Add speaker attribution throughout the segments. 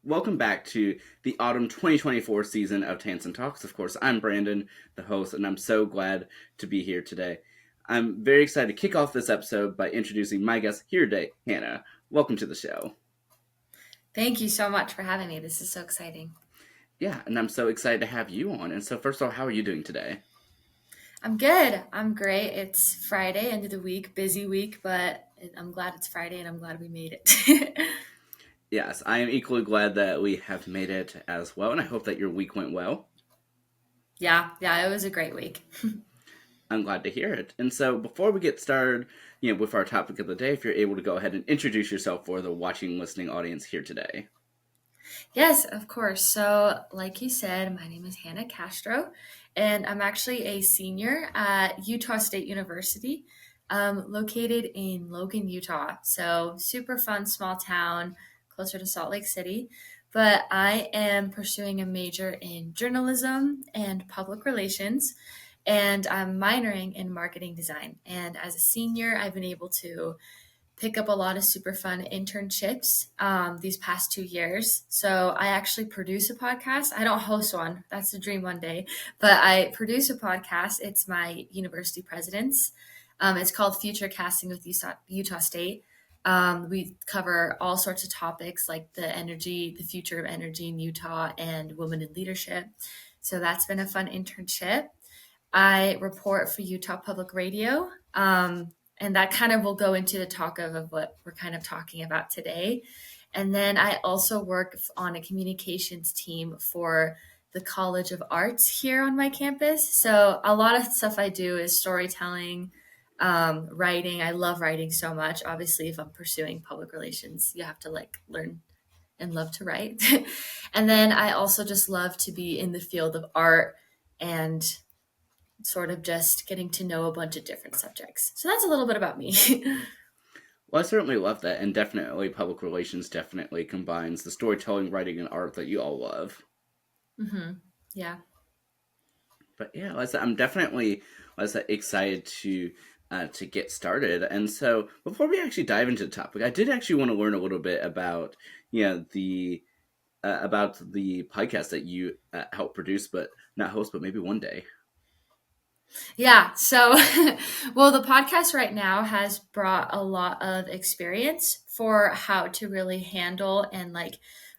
Speaker 1: welcome back to the autumn 2024 season of Tansson Talks. Of course, I'm Brandon, the host, and I'm so glad to be here today. I'm very excited to kick off this episode by introducing my guest here today, Hannah. Welcome to the show.
Speaker 2: Thank you so much for having me. This is so exciting.
Speaker 1: Yeah, and I'm so excited to have you on. And so, first of all, how are you doing today?
Speaker 2: I'm good. I'm great. It's Friday, end of the week, busy week, but I'm glad it's Friday and I'm glad we made it.
Speaker 1: Yes, I am equally glad that we have made it as well, and I hope that your week went well.
Speaker 2: Yeah, it was a great week.
Speaker 1: I'm glad to hear it. And so, before we get started, with our topic of the day, if you're able to go ahead and introduce yourself for the watching, listening audience here today.
Speaker 2: Yes, of course. So, like you said, my name is Hannah Castro, and I'm actually a senior at Utah State University, located in Logan, Utah. So, super fun small town closer to Salt Lake City. But I am pursuing a major in journalism and public relations, and I'm minoring in marketing design. And as a senior, I've been able to pick up a lot of super fun internships these past 2 years. So I actually produce a podcast. I don't host one. That's the dream one day. But I produce a podcast. It's my university president's. It's called Future Casting with Utah State. We cover all sorts of topics like the future of energy in Utah and women in leadership. So that's been a fun internship. I report for Utah Public Radio. And that kind of will go into the talk of what we're kind of talking about today. And then I also work on a communications team for the College of Arts here on my campus. So a lot of stuff I do is storytelling, writing. I love writing so much. Obviously, if I'm pursuing public relations, you have to learn and love to write. And then I also just love to be in the field of art and sort of just getting to know a bunch of different subjects. So that's a little bit about me.
Speaker 1: Well, I certainly love that, and definitely public relations definitely combines the storytelling, writing, and art that you all love.
Speaker 2: Yeah.
Speaker 1: But yeah, I'm definitely excited to get started. And so, before we actually dive into the topic, I did actually want to learn a little bit about the podcast that you help produce, but not host, but maybe one day.
Speaker 2: Yeah. So, well, the podcast right now has brought a lot of experience for how to really handle and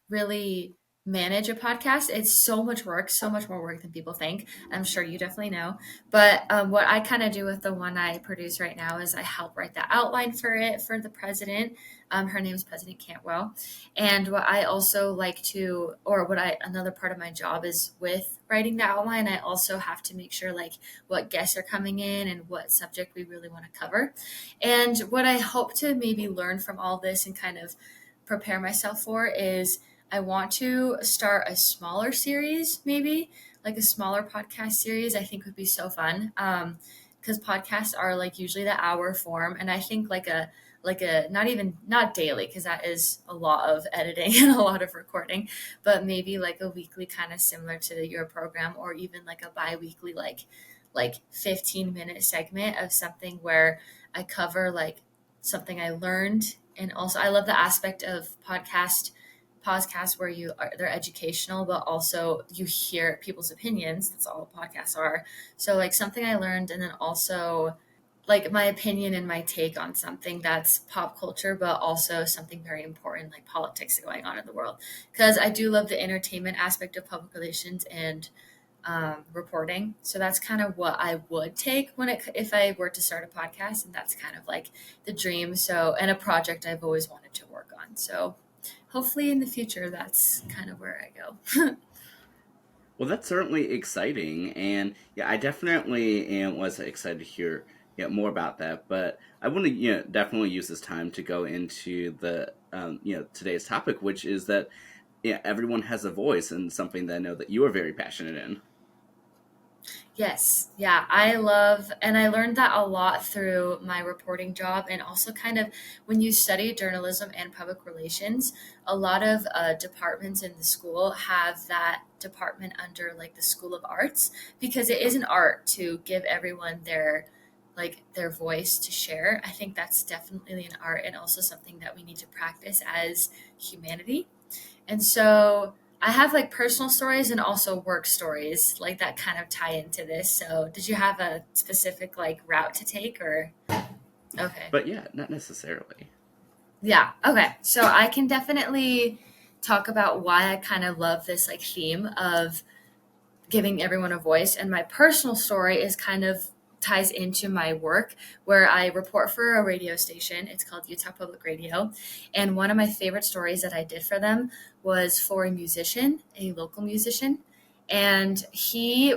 Speaker 2: really manage a podcast. It's so much work, so much more work than people think. I'm sure you definitely know. But what I kind of do with the one I produce right now is I help write the outline for it for the president. Her name is President Cantwell. And what I also like to, or what I, another part of my job is with writing the outline, I also have to make sure what guests are coming in and what subject we really want to cover. And what I hope to maybe learn from all this and kind of prepare myself for is I want to start a smaller series, maybe like a smaller podcast series. I think would be so fun. Because podcasts are usually the hour form, and I think not daily, because that is a lot of editing and a lot of recording, but maybe like a weekly, kind of similar to your program, or even like a bi-weekly, like 15-minute segment of something where I cover something I learned. And also I love the aspect of podcasts where they're educational, but also you hear people's opinions. That's all podcasts are. So something I learned, and then also my opinion and my take on something that's pop culture, but also something very important like politics going on in the world. Because I do love the entertainment aspect of public relations and reporting. So that's kind of what I would take if I were to start a podcast, and that's kind of the dream. So, and a project I've always wanted to work on. So hopefully in the future, that's kind of where I go.
Speaker 1: Well, that's certainly exciting, and yeah, I definitely was excited to hear more about that. But I want to definitely use this time to go into the today's topic, which is that everyone has a voice, and something that I know that you are very passionate in.
Speaker 2: Yes. Yeah. I love, and I learned that a lot through my reporting job. And also, kind of when you study journalism and public relations, a lot of departments in the school have that department under the School of Arts, because it is an art to give everyone their voice to share. I think that's definitely an art, and also something that we need to practice as humanity. And so I have like personal stories and also work stories like that kind of tie into this. So did you have a specific like route to take or okay.
Speaker 1: But yeah, not necessarily.
Speaker 2: Yeah. Okay. So I can definitely talk about why I kind of love this like theme of giving everyone a voice. And my personal story is kind of ties into my work where I report for a radio station. It's called Utah Public Radio. And one of my favorite stories that I did for them was for a musician, a local musician. And he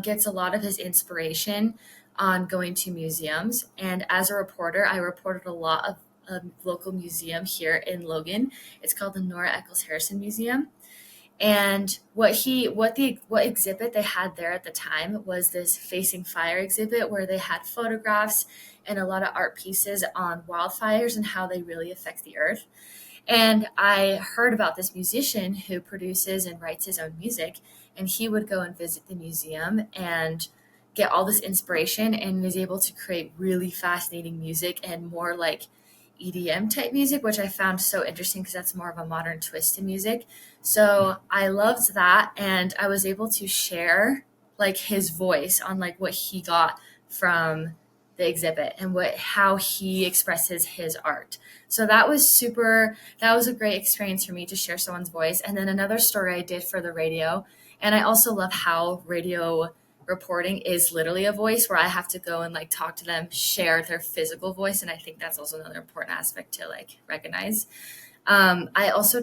Speaker 2: gets a lot of his inspiration on going to museums. And as a reporter, I reported a lot of a local museum here in Logan. It's called the Nora Eccles Harrison Museum. And what exhibit they had there at the time was this facing fire exhibit where they had photographs and a lot of art pieces on wildfires and how they really affect the earth. And I heard about this musician who produces and writes his own music, and he would go and visit the museum and get all this inspiration and is able to create really fascinating music and more like EDM type music, which I found so interesting because that's more of a modern twist to music. So I loved that, and I was able to share like his voice on like what he got from the exhibit and what how he expresses his art. So that was a great experience for me to share someone's voice. And then another story I did for the radio, and I also love how radio reporting is literally a voice where I have to go and like talk to them, share their physical voice. And I think that's also another important aspect to like recognize. I also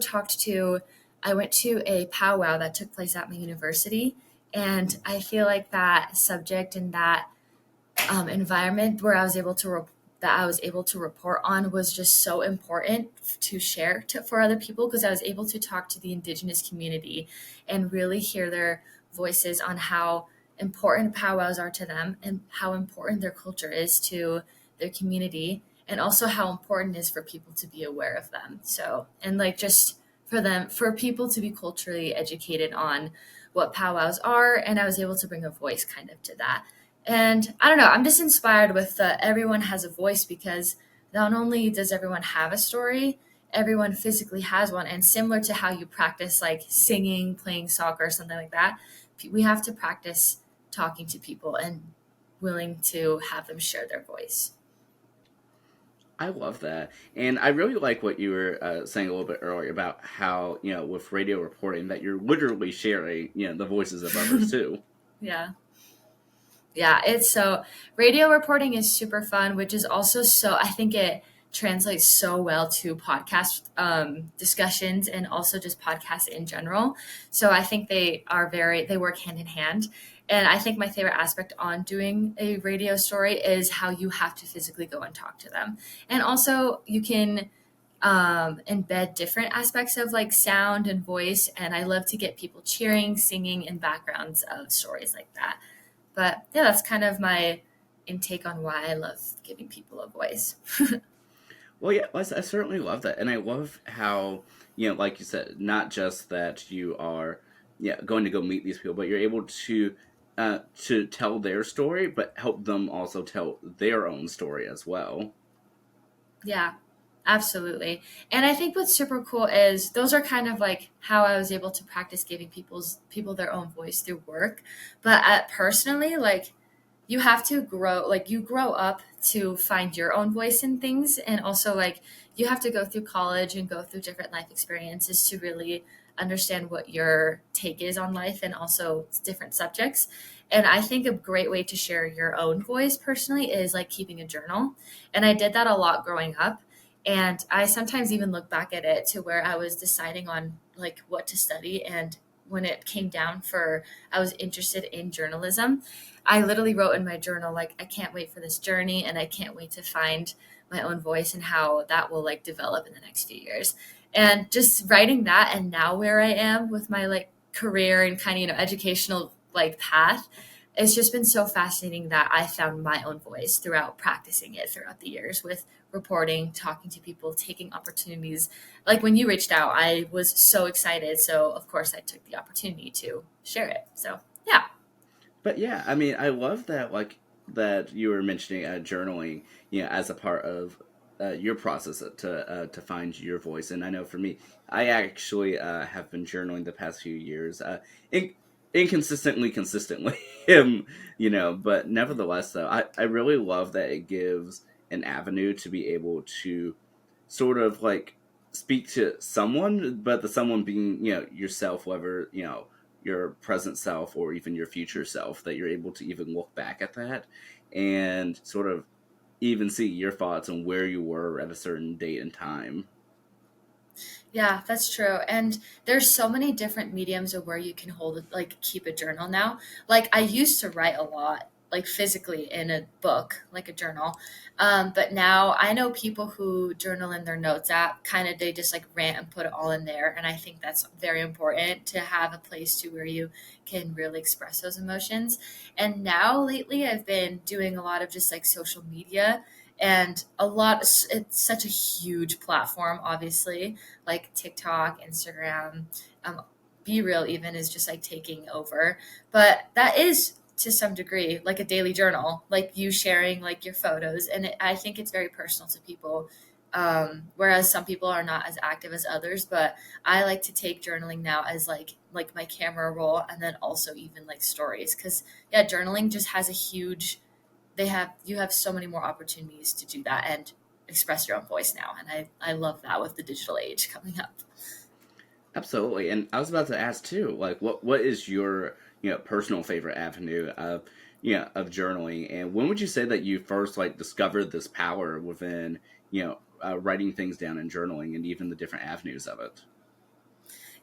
Speaker 2: I went to a powwow that took place at my university. And I feel like that subject and that environment where that I was able to report on was just so important to share for other people because I was able to talk to the indigenous community and really hear their voices on how important powwows are to them and how important their culture is to their community and also how important it is for people to be aware of them. So, and like just for people to be culturally educated on what powwows are. And I was able to bring a voice kind of to that. And I don't know, I'm just inspired with everyone has a voice because not only does everyone have a story, everyone physically has one. And similar to how you practice like singing, playing soccer, something like that, we have to practice talking to people and willing to have them share their voice.
Speaker 1: I love that. And I really like what you were saying a little bit earlier about how, with radio reporting, that you're literally sharing, the voices of others too.
Speaker 2: Yeah. Yeah, it's so radio reporting is super fun, which is also so I think it translates so well to podcast discussions and also just podcasts in general. So I think they work hand in hand. And I think my favorite aspect on doing a radio story is how you have to physically go and talk to them. And also you can embed different aspects of like sound and voice. And I love to get people cheering, singing in backgrounds of stories like that. But yeah, that's kind of my intake on why I love giving people a voice.
Speaker 1: Well, yeah, I certainly love that. And I love how, like you said, not just that you are, going to go meet these people, but you're able to tell their story, but help them also tell their own story as well.
Speaker 2: Yeah, absolutely. And I think what's super cool is those are kind of like how I was able to practice giving people their own voice through work. But personally, like you have to grow, like you grow up to find your own voice in things, and also like you have to go through college and go through different life experiences to really understand what your take is on life and also different subjects. And I think a great way to share your own voice personally is like keeping a journal. And I did that a lot growing up. And I sometimes even look back at it to where I was deciding on like what to study. And when it came down for, I was interested in journalism, I literally wrote in my journal, like, I can't wait for this journey and I can't wait to find my own voice and how that will like develop in the next few years. And just writing that and now where I am with my like career and kind of, educational like path, it's just been so fascinating that I found my own voice throughout practicing it throughout the years with reporting, talking to people, taking opportunities. Like when you reached out, I was so excited. So, of course, I took the opportunity to share it. So, yeah.
Speaker 1: But yeah, I mean, I love that, like, that you were mentioning journaling, as a part of your process to find your voice. And I know for me, I actually have been journaling the past few years, inconsistently, consistently, But nevertheless, though, I really love that it gives an avenue to be able to sort of like speak to someone, but the someone being yourself, whether your present self or even your future self, that you're able to even look back at that and sort of even see your thoughts on where you were at a certain date and time.
Speaker 2: Yeah, that's true. And there's so many different mediums of where you can hold it, like keep a journal now. Like I used to write a lot, like physically in a book, like a journal. But now I know people who journal in their notes app, kind of they just like rant and put it all in there. And I think that's very important to have a place to where you can really express those emotions. And now lately I've been doing a lot of just like social media and a lot it's such a huge platform obviously like TikTok, Instagram, um, Be Real even is just like taking over. But that is to some degree like a daily journal, like you sharing like your photos, and I think it's very personal to people. Whereas some people are not as active as others, but I like to take journaling now as like my camera roll, and then also even like stories, because yeah, journaling just has a huge they have you have so many more opportunities to do that and express your own voice now, and I love that with the digital age coming up.
Speaker 1: Absolutely. And I was about to ask too, like what is your personal favorite avenue of of journaling, and when would you say that you first like discovered this power within writing things down and journaling and even the different avenues of it?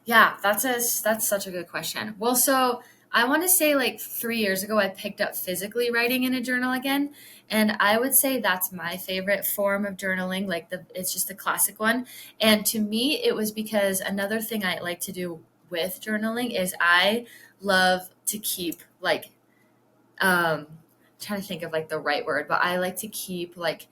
Speaker 2: Yeah, that's such a good question. Well, so I want to say like 3 years ago, I picked up physically writing in a journal again, and I would say that's my favorite form of journaling. Like it's just the classic one, and to me, it was because another thing I like to do with journaling is I love to keep like trying to think of like the right word, but I like to keep like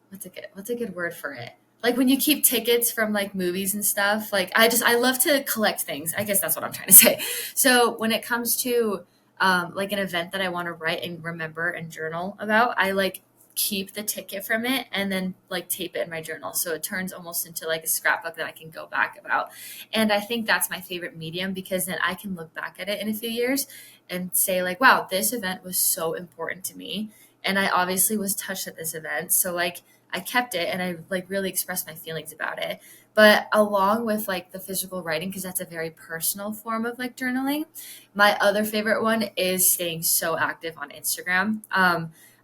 Speaker 2: what's a good word for it? Like when you keep tickets from like movies and stuff, like I love to collect things. I guess that's what I'm trying to say. So when it comes to like an event that I want to write and remember and journal about, I like keep the ticket from it and then like tape it in my journal. So it turns almost into like a scrapbook that I can go back about. And I think that's my favorite medium because then I can look back at it in a few years and say like, wow, this event was so important to me. And I obviously was touched at this event. So like I kept it and I like really expressed my feelings about it. But along with like the physical writing, because that's a very personal form of like journaling, my other favorite one is staying so active on Instagram.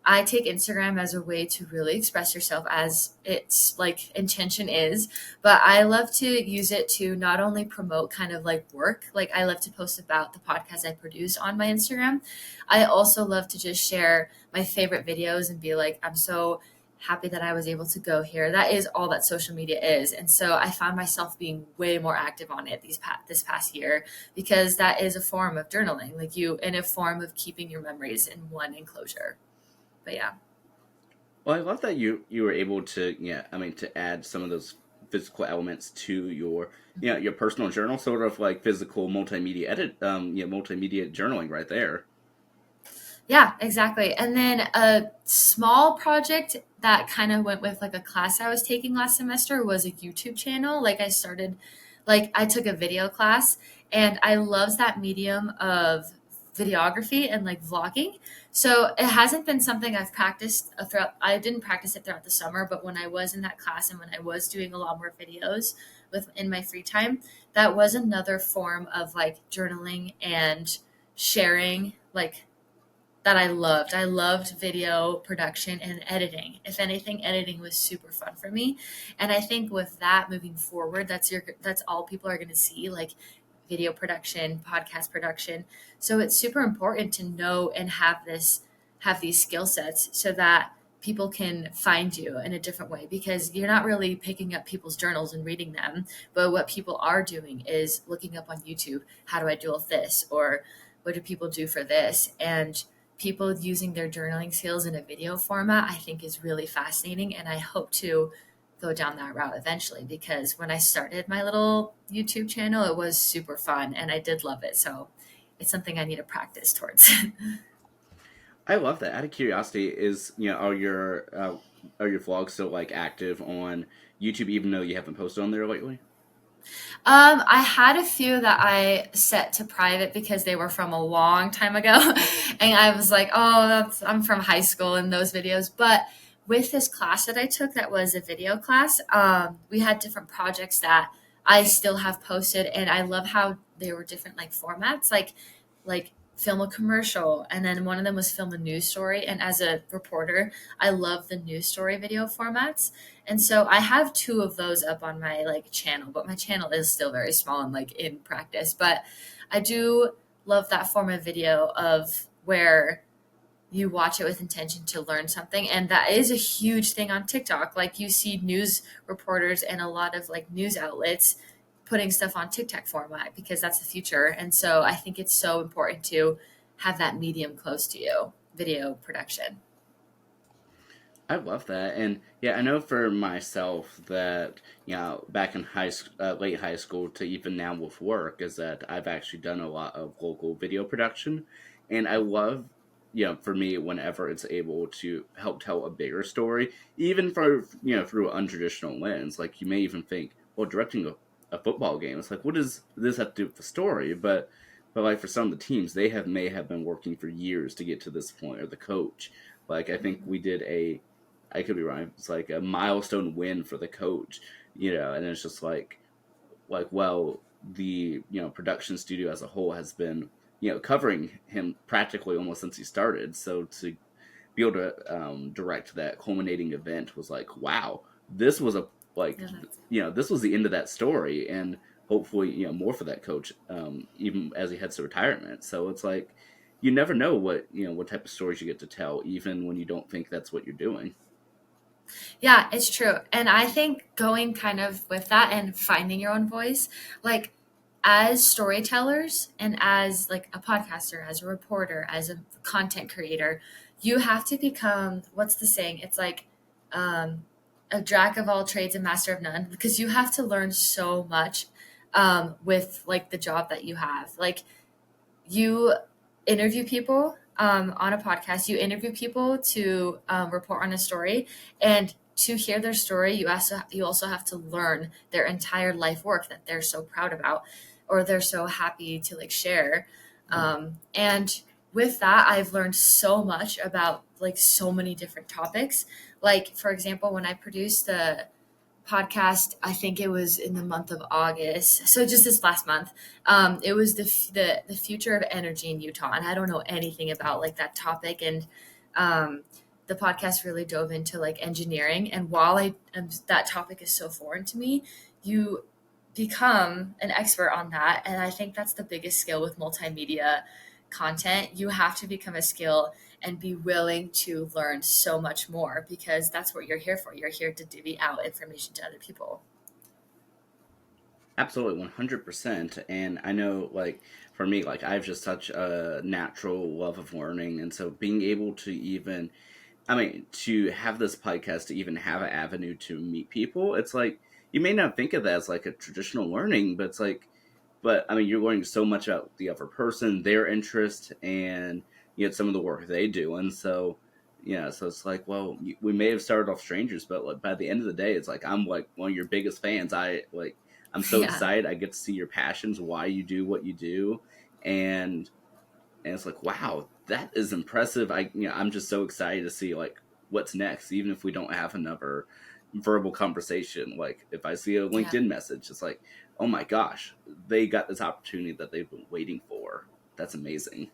Speaker 2: I take Instagram as a way to really express yourself as its like intention is, but I love to use it to not only promote kind of like work, like I love to post about the podcast I produce on my Instagram. I also love to just share my favorite videos and be like, I'm so happy that I was able to go here. That is all that social media is. And so I found myself being way more active on it this past year because that is a form of journaling, like you in a form of keeping your memories in one enclosure. But yeah.
Speaker 1: Well, I love that you were able to to add some of those physical elements to your your personal journal, sort of like physical multimedia multimedia journaling right there.
Speaker 2: Yeah, exactly. And then a small project that kind of went with like a class I was taking last semester was a YouTube channel. Like I started, like I took a video class and I loved that medium of videography and like vlogging. So it hasn't been something I've practiced throughout. I didn't practice it throughout the summer, but when I was in that class and when I was doing a lot more videos with in my free time, that was another form of like journaling and sharing like that I loved. I loved video production and editing. If anything, editing was super fun for me. And I think with that moving forward, that's all people are going to see like video production, podcast production. So it's super important to know and have these skill sets so that people can find you in a different way because you're not really picking up people's journals and reading them, but what people are doing is looking up on YouTube, how do I deal with this, or what do people do for this? And people using their journaling skills in a video format, I think is really fascinating. And I hope to go down that route eventually because when I started my little YouTube channel, it was super fun and I did love it. So it's something I need to practice towards.
Speaker 1: I love that. Out of curiosity, is are your are your vlogs still like active on YouTube, even though you haven't posted on there lately?
Speaker 2: I had a few that I set to private because they were from a long time ago. And I was like, oh, I'm from high school in those videos. But with this class that I took, that was a video class, we had different projects that I still have posted. And I love how they were different like formats, like film a commercial. And then one of them was film a news story. And as a reporter, I love the news story video formats. And so I have two of those up on my like channel, but my channel is still very small and like in practice. But I do love that form of video of where you watch it with intention to learn something. And that is a huge thing on TikTok. Like you see news reporters and a lot of like news outlets putting stuff on TikTok format because that's the future. And so I think it's so important to have that medium close to you, video production.
Speaker 1: I love that, and yeah, I know for myself that back in late high school to even now with work, is that I've actually done a lot of local video production, and I love, for me, whenever it's able to help tell a bigger story, even for through an untraditional lens. Like you may even think, well, directing a football game, it's like, what does this have to do with the story? But like for some of the teams, they have may have been working for years to get to this point, or the coach. Like I think we did a I could be wrong. It's like a milestone win for the coach, and it's just well, the production studio as a whole has been covering him practically almost since he started. So to be able to direct that culminating event was like, wow, this was a like
Speaker 2: Yeah, that's
Speaker 1: this was the end of that story, and hopefully more for that coach, even as he heads to retirement. So it's like you never know what type of stories you get to tell, even when you don't think that's what you're doing.
Speaker 2: Yeah, it's true. And I think going kind of with that and finding your own voice, like as storytellers and as like a podcaster, as a reporter, as a content creator, you have to become, what's the saying? It's like um, a jack of all trades and master of none because you have to learn so much with like the job that you have. Like you interview people on a podcast. You interview people to report on a story, and to hear their story, you also have to learn their entire life work that they're so proud about, or they're so happy to like share. And with that, I've learned so much about like so many different topics. Like for example, when I produced the podcast. I think it was in the month of August. So just this last month, it was the future of energy in Utah, and I don't know anything about like that topic. And the podcast really dove into like engineering. And while that topic is so foreign to me, you become an expert on that. And I think that's the biggest skill with multimedia content. You have to become a skill and be willing to learn so much more because that's what you're here for. You're here to divvy out information to other people.
Speaker 1: Absolutely, 100%. And I know, like, for me, like, I have just such a natural love of learning. And so being able to even, I mean, to have this podcast, to even have an avenue to meet people, it's like, you may not think of that as like a traditional learning, but it's like, but I mean, you're learning so much about the other person, their interest, and some of the work they do. And so, so it's like, well, we may have started off strangers, but like by the end of the day, it's like I'm like one of your biggest fans. I'm so
Speaker 2: Yeah.
Speaker 1: excited. I get to see your passions, why you do what you do, and it's like, wow, that is impressive. I'm just so excited to see like what's next, even if we don't have another verbal conversation. Like if I see a
Speaker 2: Yeah.
Speaker 1: LinkedIn message, it's like, oh my gosh, they got this opportunity that they've been waiting for. That's amazing.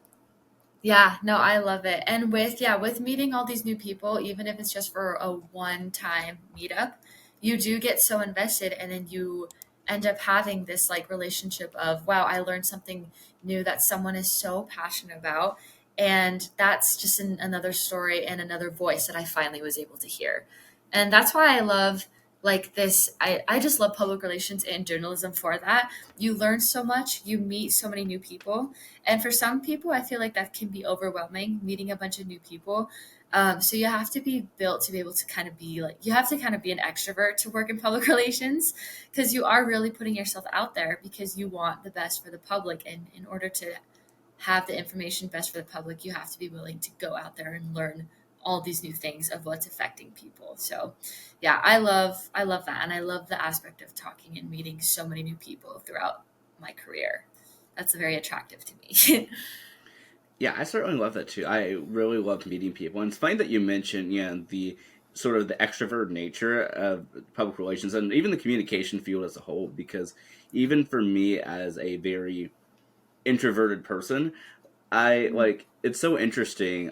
Speaker 2: Yeah, no, I love it. And with meeting all these new people, even if it's just for a one-time meetup, you do get so invested and then you end up having this like relationship of, wow, I learned something new that someone is so passionate about. And that's just another story and another voice that I finally was able to hear. And that's why I love like this. I just love public relations and journalism for that. You learn so much, you meet so many new people, and for some people, I feel like that can be overwhelming, meeting a bunch of new people. So you have to be built to be able to kind of be like, you have to kind of be an extrovert to work in public relations because you are really putting yourself out there because you want the best for the public. And in order to have the information best for the public, you have to be willing to go out there and learn all these new things of what's affecting people. So yeah, I love that, and I love the aspect of talking and meeting so many new people throughout my career. That's very attractive to me.
Speaker 1: Yeah, I certainly love that too. I really love meeting people. And it's funny that you mentioned, the sort of the extrovert nature of public relations and even the communication field as a whole, because even for me as a very introverted person, I like it's so interesting,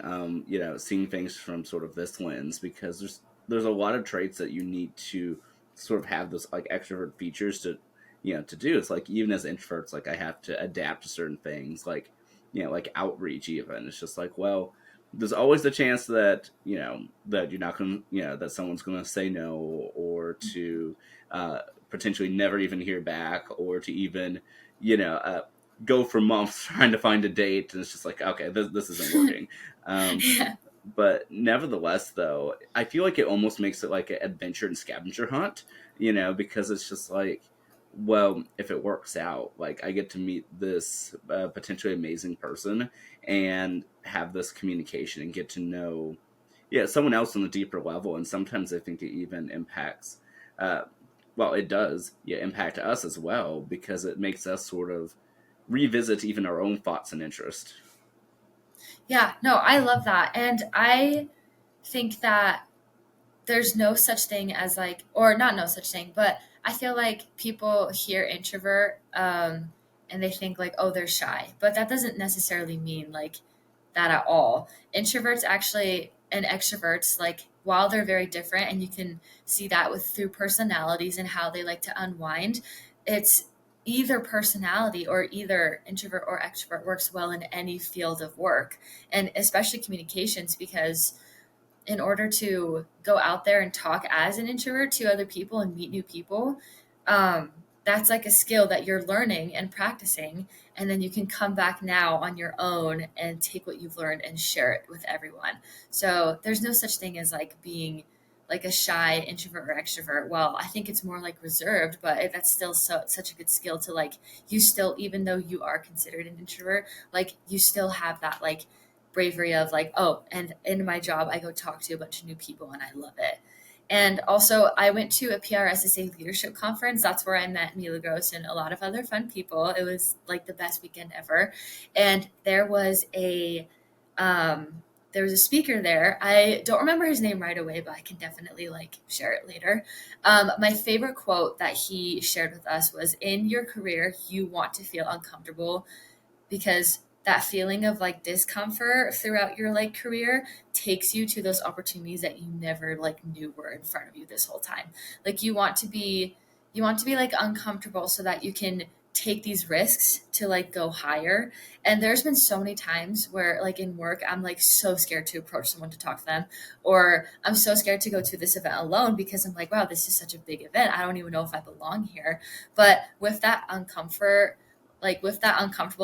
Speaker 1: seeing things from sort of this lens because there's a lot of traits that you need to sort of have those like extrovert features to to do. It's like even as introverts, like I have to adapt to certain things, like like outreach. Even it's just like there's always the chance that that you're not gonna that someone's gonna say no or to potentially never even hear back or to even you know uh, go for months trying to find a date, and it's just like okay, this isn't working. um
Speaker 2: Yeah.
Speaker 1: but nevertheless, though, I feel like it almost makes it like an adventure and scavenger hunt, because it's just like, well, if it works out, like I get to meet this potentially amazing person and have this communication and get to know someone else on a deeper level. And sometimes I think it even impacts uh it does impact us as well, because it makes us sort of revisit even our own thoughts and interests.
Speaker 2: Yeah, no, I love that. And I think that there's no such thing as like, or not no such thing, but I feel like people hear introvert and they think like, oh, they're shy. But that doesn't necessarily mean like that at all. Introverts actually and extroverts, like, while they're very different, and you can see that with through personalities and how they like to unwind, it's either personality or either introvert or extrovert works well in any field of work, and especially communications, because in order to go out there and talk as an introvert to other people and meet new people, um, that's like a skill that you're learning and practicing. And then you can come back now on your own and take what you've learned and share it with everyone. So there's no such thing as like being like a shy introvert or extrovert. Well, I think it's more like reserved, but that's still such a good skill to like, you still, even though you are considered an introvert, like you still have that like bravery of like, oh, and in my job, I go talk to a bunch of new people and I love it. And also, I went to a PRSSA leadership conference. That's where I met Mila Gross and a lot of other fun people. It was like the best weekend ever. And there was a speaker there. I don't remember his name right away, but I can definitely like share it later. My favorite quote that he shared with us was, "In your career, you want to feel uncomfortable, because that feeling of like discomfort throughout your like career takes you to those opportunities that you never like knew were in front of you this whole time. Like you want to be like uncomfortable so that you can take these risks to like go higher." And there's been so many times where like in work I'm like so scared to approach someone to talk to them, or I'm so scared to go to this event alone because I'm like, wow, this is such a big event, I don't even know if I belong here. But with that uncomfortable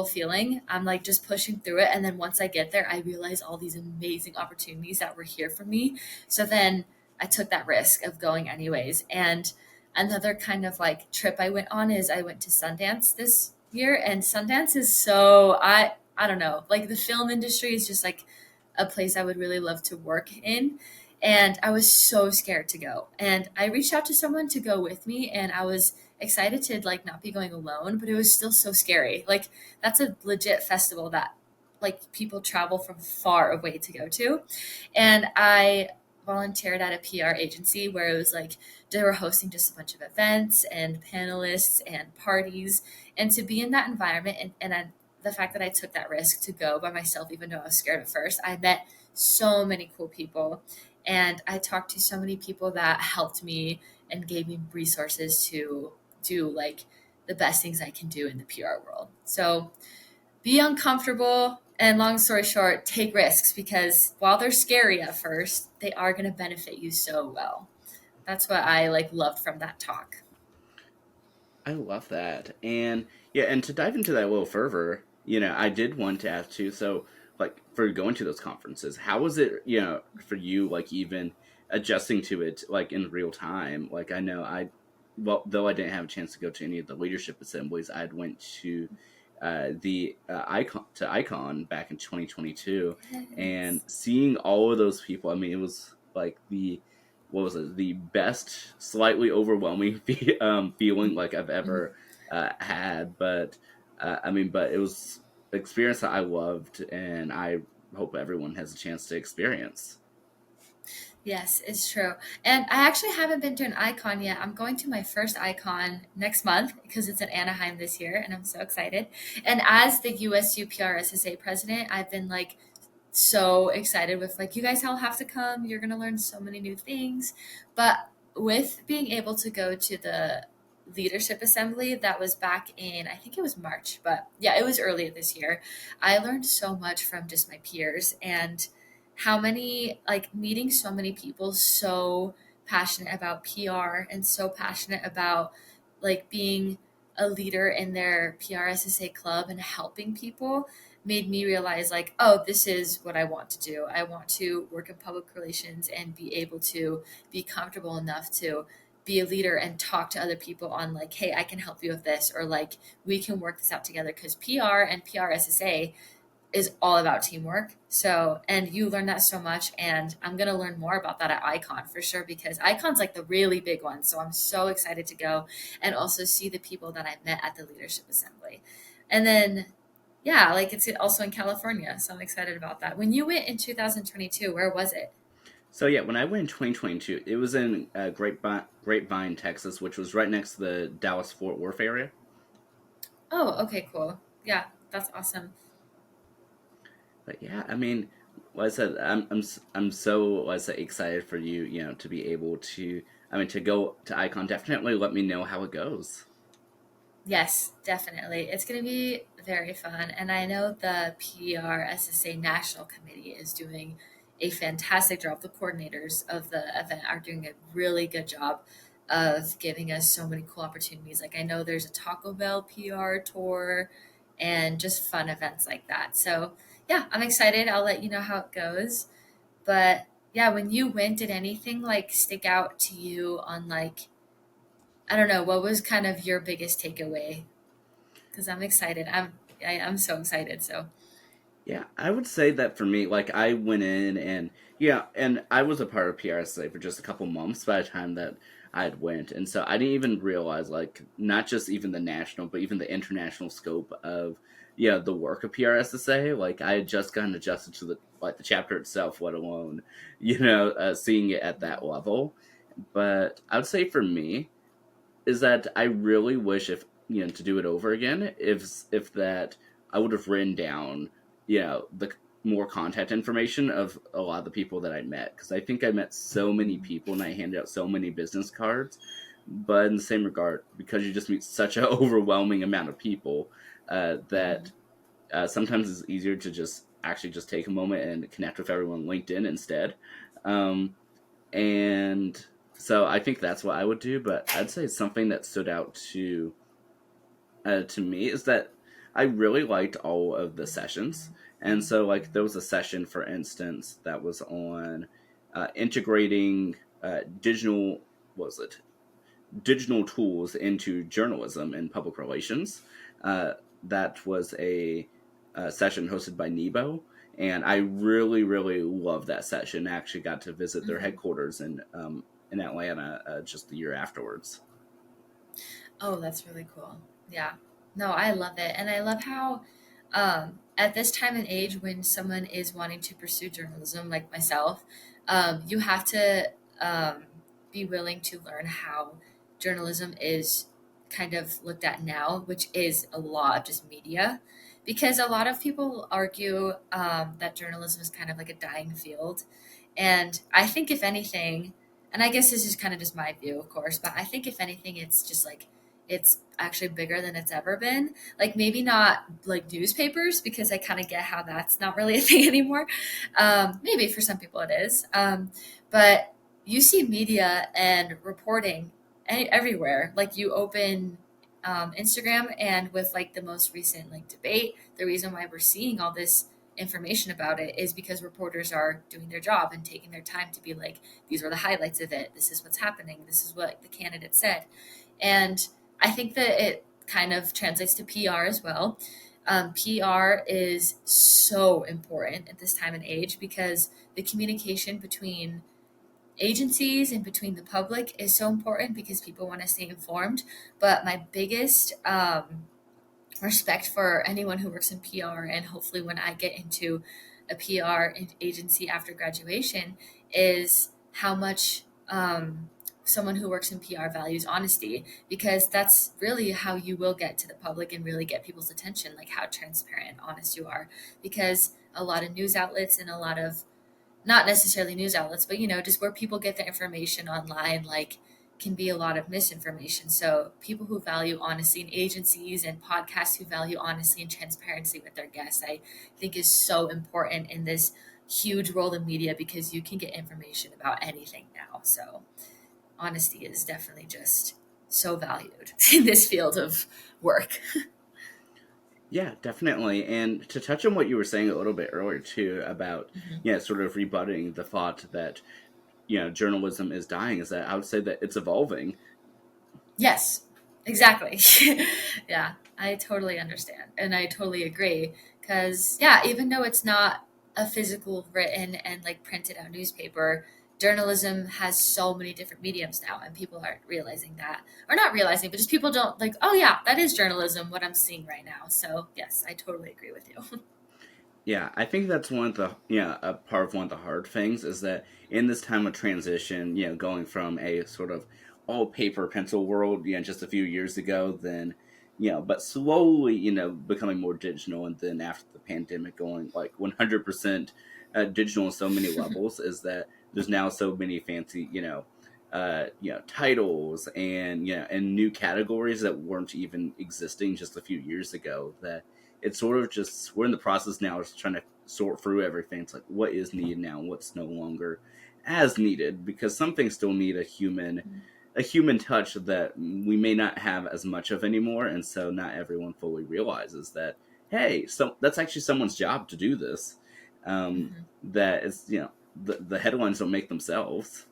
Speaker 2: feeling, I'm like just pushing through it. And then once I get there, I realize all these amazing opportunities that were here for me. So then I took that risk of going anyways. And another kind of like trip I went on is I went to Sundance this year. And Sundance is I don't know, like the film industry is just like a place I would really love to work in. And I was so scared to go. And I reached out to someone to go with me, and I was excited to like not be going alone, but it was still so scary. Like that's a legit festival that like people travel from far away to go to. And I volunteered at a PR agency where it was like they were hosting just a bunch of events and panelists and parties. And to be in that environment, the fact that I took that risk to go by myself, even though I was scared at first, I met so many cool people. And I talked to so many people that helped me and gave me resources to do like the best things I can do in the PR world. So be uncomfortable, and long story short, take risks, because while they're scary at first, they are going to benefit you so well. That's what I like loved from that talk.
Speaker 1: I love that. And and to dive into that a little further, I did want to ask too, so like for going to those conferences, how was it, for you, like even adjusting to it like in real time? Like I know though I didn't have a chance to go to any of the leadership assemblies, I'd went to the Icon back in 2022, and
Speaker 2: Yes.
Speaker 1: seeing all of those people. I mean, it was like the what was it? The best, slightly overwhelming feeling like I've
Speaker 2: Mhm.
Speaker 1: ever had. But I mean, but it was an experience that I loved, and I hope everyone has a chance to experience.
Speaker 2: Yes, it's true. And I actually haven't been to an icon yet. I'm going to my first icon next month because it's in Anaheim this year, and I'm so excited. And as the USU PRSSA president, I've been like so excited with like, you guys all have to come. You're going to learn so many new things. But with being able to go to the leadership assembly that was back in, I think it was March, but yeah, it was earlier this year. I learned so much from just my peers and how many, like, meeting so many people so passionate about PR and so passionate about like being a leader in their PRSSA club and helping people made me realize like, oh, this is what I want to do. I want to work in public relations and be able to be comfortable enough to be a leader and talk to other people on like, hey, I can help you with this, or like we can work this out together, because PR and PRSSA is all about teamwork. So, and you learn that so much. And I'm going to learn more about that at Icon for sure, because Icon's like the really big one. So I'm so excited to go and also see the people that I met at the leadership assembly. And then, yeah, like it's also in California. So I'm excited about that. When you went in 2022, where was it?
Speaker 1: So yeah, when I went in 2022, it was in Grapevine, Texas, which was right next to the Dallas Fort Worth area.
Speaker 2: Oh, okay, cool. Yeah, that's awesome.
Speaker 1: But yeah, I mean, like I said, I'm so like I said, excited for you, to be able to. I mean, to go to Icon. Definitely let me know how it goes.
Speaker 2: Yes, definitely. It's going to be very fun. And I know the PRSSA National Committee is doing a fantastic job. The coordinators of the event are doing a really good job of giving us so many cool opportunities. Like, I know there's a Taco Bell PR tour and just fun events like that. So, yeah, I'm excited. I'll let you know how it goes. But yeah, when you went, did anything like stick out to you on like, I don't know, what was kind of your biggest takeaway? Because I'm excited. I'm so excited. So
Speaker 1: Yeah, I would say that for me, like I went in and yeah, and I was a part of PRSA for just a couple months by the time that I had went, and so I didn't even realize like not just even the national, but even the international scope of the work of PRSSA. Like I had just gotten adjusted to the chapter itself, let alone seeing it at that level. But I would say for me, is that I really wish if to do it over again, if that I would have written down the more contact information of a lot of the people that I met, because I think I met so many people and I handed out so many business cards, but in the same regard, because you just meet such an overwhelming amount of people, that sometimes it's easier to just actually just take a moment and connect with everyone on LinkedIn instead. Um, and so I think that's what I would do. But I'd say something that stood out to me is that I really liked all of the sessions. And so, like, there was a session, for instance, that was on integrating digital, what was it? Digital tools into journalism and public relations. Uh, that was a session hosted by Nebo, and I really, really loved that session. I actually got to visit their
Speaker 2: mhm.
Speaker 1: headquarters in Atlanta just the year afterwards.
Speaker 2: Oh, that's really cool. Yeah. No, I love it. And I love how, at this time and age, when someone is wanting to pursue journalism, like myself, you have to be willing to learn how journalism is kind of looked at now, which is a lot of just media. Because a lot of people argue that journalism is kind of like a dying field. And I think, if anything, and I guess this is kind of just my view, of course, but I think if anything, it's just like it's actually bigger than it's ever been. Like, maybe not like newspapers, because I kind of get how that's not really a thing anymore. Maybe for some people it is. But you see media and reporting everywhere. Like, you open Instagram, and with like the most recent like debate, the reason why we're seeing all this information about it is because reporters are doing their job and taking their time to be like, these are the highlights of it. This is what's happening. This is what the candidate said. And I think that it kind of translates to PR as well. PR is so important at this time and age because the communication between agencies and between the public is so important because people want to stay informed. But my biggest respect for anyone who works in PR, and hopefully when I get into a PR agency after graduation, is how much someone who works in PR values honesty, because that's really how you will get to the public and really get people's attention, like how transparent and honest you are. Because a lot of news outlets and a lot of, not necessarily news outlets, but just where people get their information online, like can be a lot of misinformation. So people who value honesty in agencies and podcasts who value honesty and transparency with their guests, I think is so important in this huge role in media because you can get information about anything now. So honesty is definitely just so valued in this field of work.
Speaker 1: Yeah, definitely. And to touch on what you were saying a little bit earlier too about,
Speaker 2: Mhm.
Speaker 1: sort of rebutting the thought that, journalism is dying, is that I would say that it's evolving.
Speaker 2: Yes, exactly. Yeah, I totally understand. And I totally agree. Because, yeah, even though it's not a physical, written, and like printed out newspaper, journalism has so many different mediums now, and people aren't realizing that. Or not realizing, but just people don't like, oh, yeah, that is journalism, what I'm seeing right now. So, yes, I totally agree with you.
Speaker 1: Yeah, I think that's one of the a part of one of the hard things is that in this time of transition, going from a sort of all paper pencil world, just a few years ago, then but slowly, becoming more digital, and then after the pandemic, going like 100% digital on so many levels, is that there's now so many fancy, titles and and new categories that weren't even existing just a few years ago, that it's sort of just we're in the process now of trying to sort through everything. It's like what is needed now, and what's no longer as needed, because some things still need a human touch that we may not have as much of anymore, and so not everyone fully realizes that hey, so that's actually someone's job to do this.
Speaker 2: Mhm.
Speaker 1: That is, the headlines don't make themselves.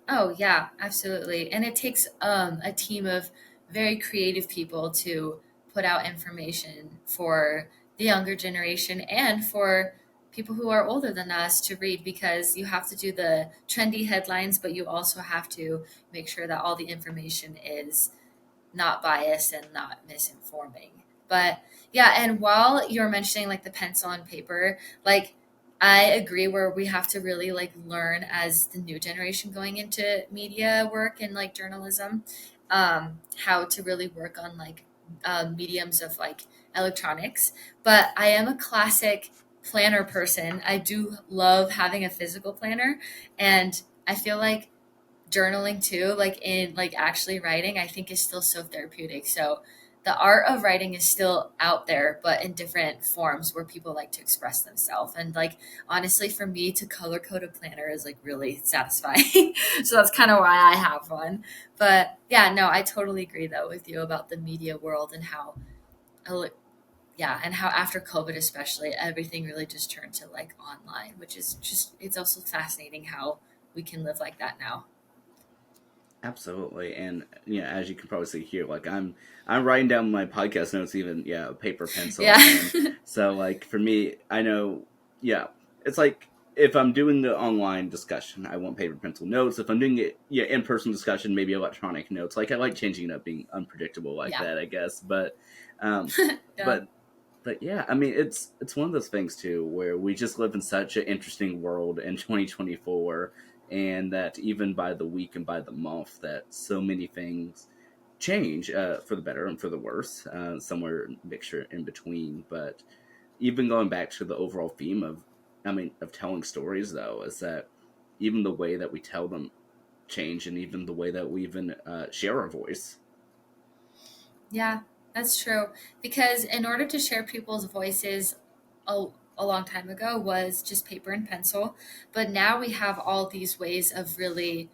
Speaker 2: Oh yeah, absolutely. And it takes a team of very creative people to put out information for the younger generation and for people who are older than us to read, because you have to do the trendy headlines, but you also have to make sure that all the information is not biased and not misinforming. But yeah, and while you're mentioning like the pencil and paper, like I agree where we have to really like learn as the new generation going into media work and like journalism, how to really work on like mediums of like electronics. But I am a classic planner person. I do love having a physical planner, and I feel like journaling too, like in like actually writing, I think is still so therapeutic. So the art of writing is still out there, but in different forms where people like to express themselves. And like honestly, for me to color code a planner is like really satisfying. So that's kind of why I have one. But yeah, no, I totally agree though with you about the media world and how yeah, and how after COVID especially, everything really just turned to like online, which is just it's also fascinating how we can live like that now.
Speaker 1: Absolutely, and as you can probably see here, like I'm writing down my podcast notes, even paper pencil,
Speaker 2: Yeah.
Speaker 1: and so like for me, I know, yeah, it's like if I'm doing the online discussion, I want paper pencil notes. If I'm doing it, in person discussion, maybe electronic notes. Like I like changing it up, being unpredictable like
Speaker 2: Yeah.
Speaker 1: that, I guess. Um,
Speaker 2: Yeah.
Speaker 1: but but yeah, I mean, it's one of those things too where we just live in such an interesting world in 2024, and that even by the week and by the month, that so many things change for the better and for the worse, somewhere mixture in between. But even going back to the overall theme of, I mean, of telling stories, though, is that even the way that we tell them change, and even the way that we even share our voice.
Speaker 2: Yeah, that's true. Because in order to share people's voices a, a long time ago was just paper and pencil. But now we have all these ways of really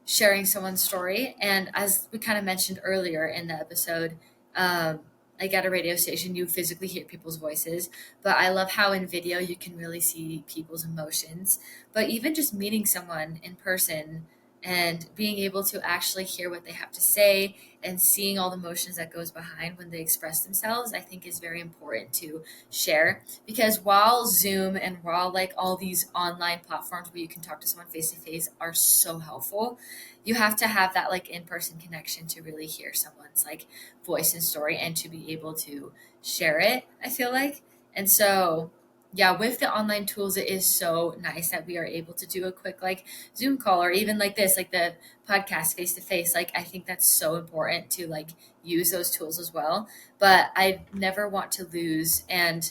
Speaker 2: sharing someone's story. And as we kind of mentioned earlier in the episode, um, like at a radio station, you physically hear people's voices. But I love how in video you can really see people's emotions. But even just meeting someone in person, and being able to actually hear what they have to say and seeing all the emotions that goes behind when they express themselves, I think is very important to share. Because while Zoom and while like all these online platforms where you can talk to someone face to face are so helpful, you have to have that like in-person connection to really hear someone's like voice and story and to be able to share it, I feel like. And so yeah, with the online tools, it is so nice that we are able to do a quick like Zoom call or even like this, like the podcast face to face. Like I think that's so important to like use those tools as well. But I never want to lose, and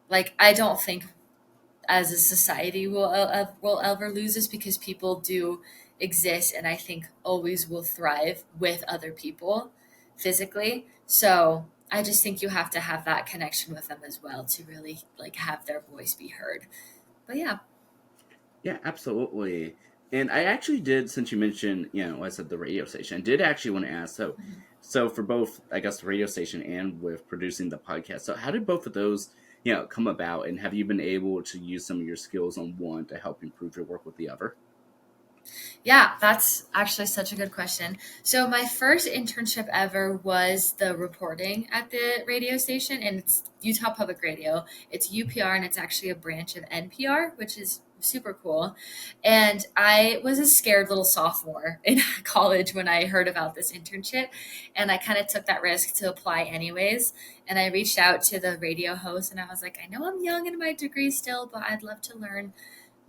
Speaker 2: like I don't think as a society will ever lose this, because people do exist and I think always will thrive with other people physically. So I just think you have to have that connection with them as well to really like have their voice be heard. But yeah.
Speaker 1: Yeah, absolutely. And I actually did, since you mentioned, I said the radio station, I did actually want to ask. So for both, I guess, the radio station and with producing the podcast, so how did both of those, come about? And have you been able to use some of your skills on one to help improve your work with the other?
Speaker 2: Yeah, that's actually such a good question. So my first internship ever was the reporting at the radio station, and it's Utah Public Radio. It's UPR, and it's actually a branch of NPR, which is super cool. And I was a scared little sophomore in college when I heard about this internship, and I kind of took that risk to apply anyways. And I reached out to the radio host, and I was like, I know I'm young in my degree still, but I'd love to learn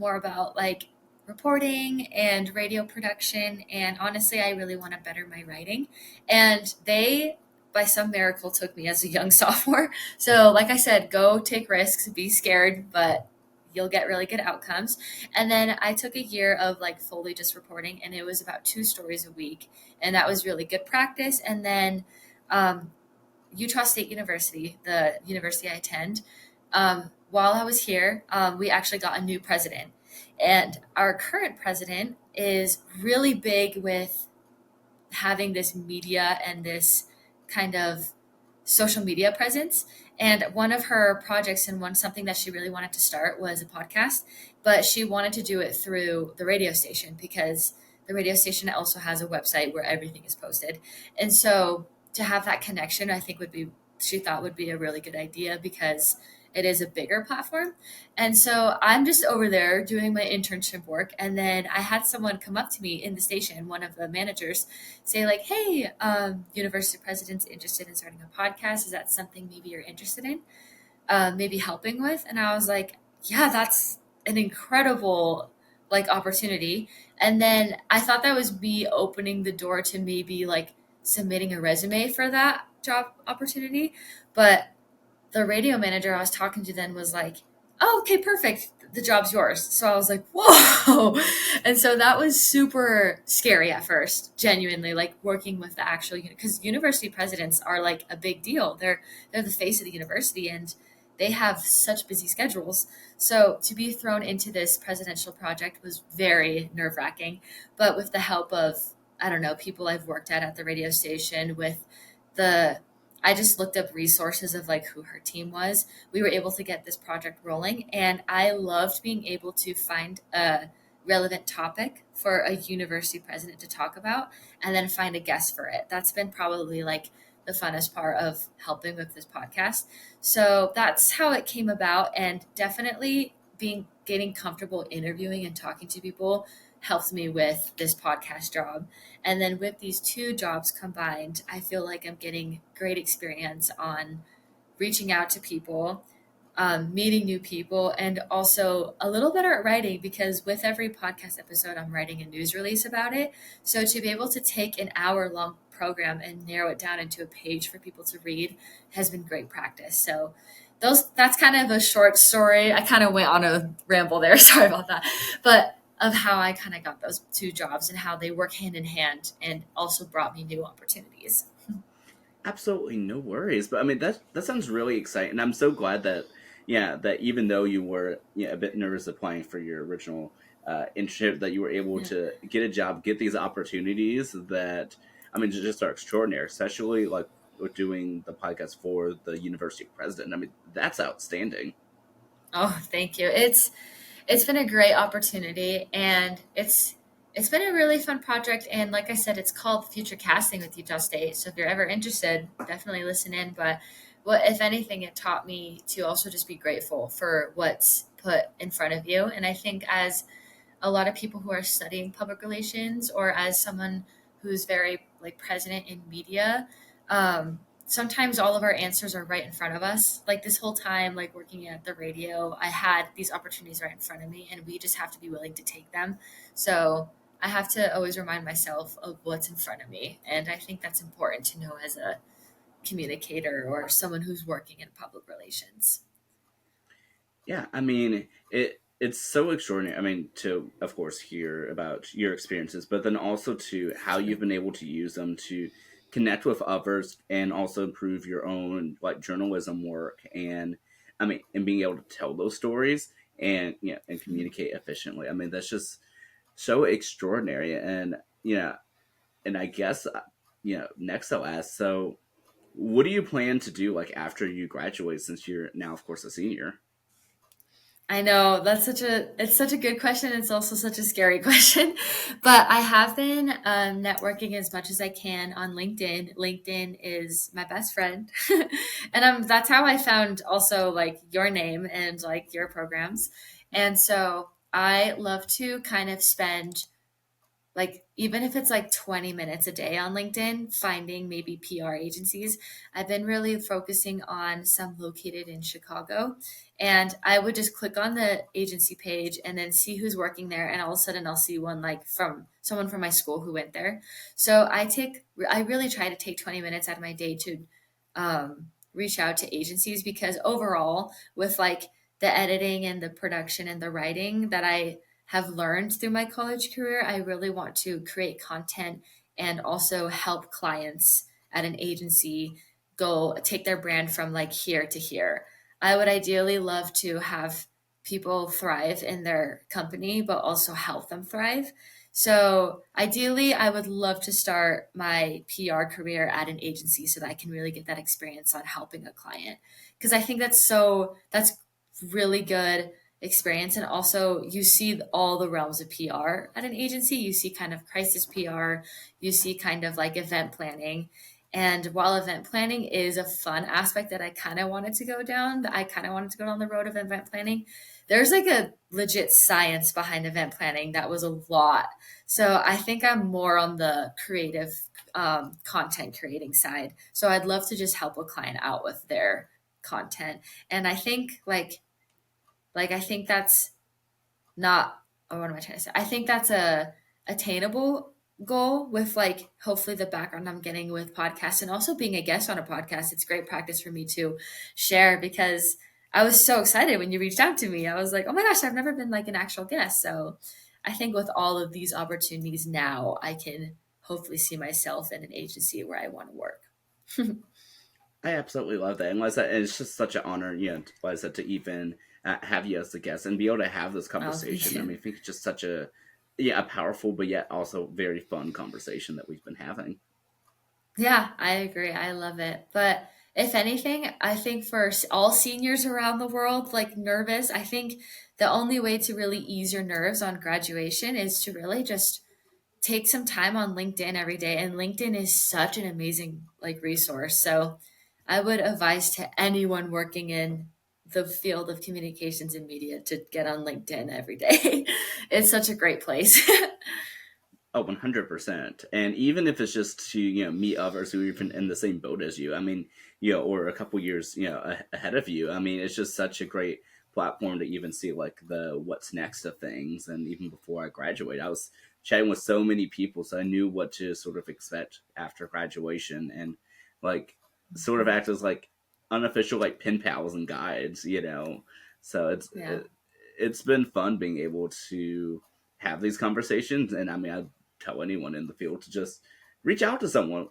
Speaker 2: more about like reporting and radio production. And honestly, I really want to better my writing. And they, by some miracle, took me as a young sophomore. So, like I said, go take risks, be scared, but you'll get really good outcomes. And then I took a year of like fully just reporting, and it was about 2 stories a week. And that was really good practice. And then um, Utah State University, the university I attend, while I was here, we actually got a new president. And our current president is really big with having this media and this kind of social media presence. And one of her projects and one something that she really wanted to start was a podcast, but she wanted to do it through the radio station because the radio station also has a website where everything is posted. And so to have that connection, I think would be she thought would be a really good idea because it is a bigger platform. And so I'm just over there doing my internship work. And then I had someone come up to me in the station, one of the managers, say like, hey, university president's interested in starting a podcast. Is that something maybe you're interested in, maybe helping with? And I was like, yeah, that's an incredible like opportunity. And then I thought that was me opening the door to maybe like submitting a resume for that job opportunity. But the radio manager I was talking to then was like, oh, okay, perfect. The job's yours. So I was like, whoa. And so that was super scary at first, genuinely, like working with the actual, because university presidents are like a big deal. They're the face of the university and they have such busy schedules. So to be thrown into this presidential project was very nerve wracking. But with the help of, I don't know, people I've worked at the radio station, with the I just looked up resources of like who her team was. We were able to get this project rolling, and I loved being able to find a relevant topic for a university president to talk about and then find a guest for it. That's been probably like the funnest part of helping with this podcast. So that's how it came about, and definitely being getting comfortable interviewing and talking to people helped me with this podcast job. And then with these two jobs combined, I feel like I'm getting great experience on reaching out to people, meeting new people, and also a little better at writing because with every podcast episode, I'm writing a news release about it. So to be able to take an hour long program and narrow it down into a page for people to read has been great practice. So that's kind of a short story. I kind of went on a ramble there. Sorry about that. But of how I kind of got those two jobs and how they work hand in hand and also brought me new opportunities.
Speaker 1: Absolutely, no worries. But I mean, that sounds really exciting. I'm so glad that, that even though you were, a bit nervous applying for your original internship, that you were able
Speaker 2: Yeah.
Speaker 1: to get a job, get these opportunities that, I mean, just are extraordinary. Especially like with doing the podcast for the university president. I mean, that's outstanding.
Speaker 2: Oh, thank you. It's been a great opportunity, and it's it's been a really fun project. And like I said, it's called Future Casting with Utah State. So if you're ever interested, definitely listen in. But what, if anything, it taught me to also just be grateful for what's put in front of you. And I think as a lot of people who are studying public relations, or as someone who's very like present in media, sometimes all of our answers are right in front of us. Like this whole time, like working at the radio, I had these opportunities right in front of me, and we just have to be willing to take them. So I have to always remind myself of what's in front of me, and I think that's important to know as a communicator or someone who's working in public relations.
Speaker 1: Yeah, I mean, it's so extraordinary. I mean, to of course hear about your experiences, but then also to how you've been able to use them to connect with others and also improve your own like journalism work and I mean, and being able to tell those stories and and communicate efficiently. I mean, that's just so extraordinary and and I guess next I'll ask, so what do you plan to do like after you graduate since you're now of course a senior?
Speaker 2: I know that's it's such a good question. It's also such a scary question, but I have been networking as much as I can on LinkedIn. LinkedIn is my best friend, and that's how I found also like your name and like your programs. And so I love to kind of spend like even if it's like 20 minutes a day on LinkedIn, finding maybe PR agencies. I've been really focusing on some located in Chicago. And I would just click on the agency page and then see who's working there. And all of a sudden I'll see one like from someone from my school who went there. So I really try to take 20 minutes out of my day to reach out to agencies, because overall, with like the editing and the production and the writing that I have learned through my college career, I really want to create content and also help clients at an agency go take their brand from like here to here. I would ideally love to have people thrive in their company, but also help them thrive. So ideally, I would love to start my PR career at an agency so that I can really get that experience on helping a client. Because I think that's really good experience. And also, you see all the realms of PR at an agency. You see kind of crisis PR, you see kind of like event planning. And while event planning is a fun aspect that I kind of wanted to go down, that I kind of wanted to go down the road of event planning, there's like a legit science behind event planning that was a lot. So I think I'm more on the creative content creating side. So I'd love to just help a client out with their content. And I think I think that's not, or what am I trying to say? I think that's a attainable goal with like hopefully the background I'm getting with podcasts and also being a guest on a podcast. It's great practice for me to share, because I was so excited when you reached out to me. I was like, oh my gosh, I've never been like an actual guest. So I think with all of these opportunities now, I can hopefully see myself in an agency where I want to work.
Speaker 1: I absolutely love that, and like I said, it's just such an honor, like I said, to even have you as a guest and be able to have this
Speaker 2: Oh, thank
Speaker 1: conversation. I
Speaker 2: you.
Speaker 1: mean, I think it's just such a powerful but yet also very fun conversation that we've been having.
Speaker 2: Yeah, I agree. I love it. But if anything, I think for all seniors around the world, like nervous, I think the only way to really ease your nerves on graduation is to really just take some time on LinkedIn every day. And LinkedIn is such an amazing like resource. So I would advise to anyone working in the field of communications and media to get on LinkedIn every day. It's such a great place.
Speaker 1: Oh, 100%. And even if it's just to, meet others who are even in the same boat as you, I mean, or a couple years, ahead of you, I mean, it's just such a great platform to even see like the what's next of things. And even before I graduated, I was chatting with so many people, so I knew what to sort of expect after graduation and like sort of act as like unofficial like pen pals and guides. So
Speaker 2: Yeah.
Speaker 1: it's been fun being able to have these conversations. And I mean, I tell anyone in the field to just reach out to someone,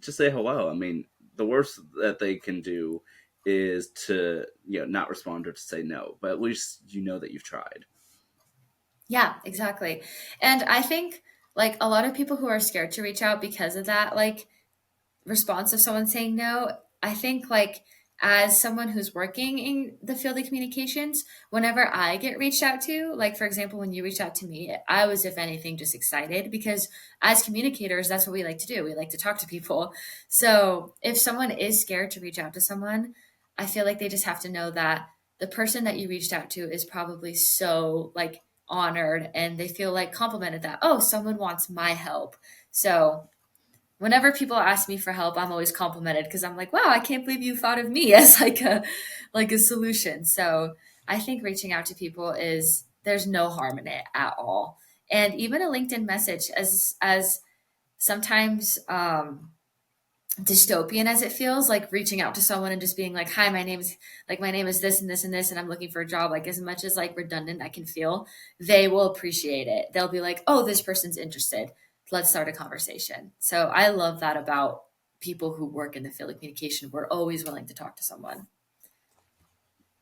Speaker 1: just say hello. I mean, the worst that they can do is to not respond or to say no, but at least you know that you've tried.
Speaker 2: Yeah, exactly. And I think like a lot of people who are scared to reach out because of that like response of someone saying no, I think like as someone who's working in the field of communications, whenever I get reached out to, like for example, when you reached out to me, I was, if anything, just excited because as communicators, that's what we like to do. We like to talk to people. So if someone is scared to reach out to someone, I feel like they just have to know that the person that you reached out to is probably so like honored and they feel like complimented that, oh, someone wants my help. So whenever people ask me for help, I'm always complimented because I'm like, wow, I can't believe you thought of me as like a solution. So I think reaching out to people is there's no harm in it at all. And even a LinkedIn message as sometimes dystopian as it feels, like reaching out to someone and just being like, hi, my name is this and this and this and I'm looking for a job, like as much as like redundant I can feel, they will appreciate it. They'll be like, oh, this person's interested, let's start a conversation. So I love that about people who work in the field of communication. We're always willing to talk to someone.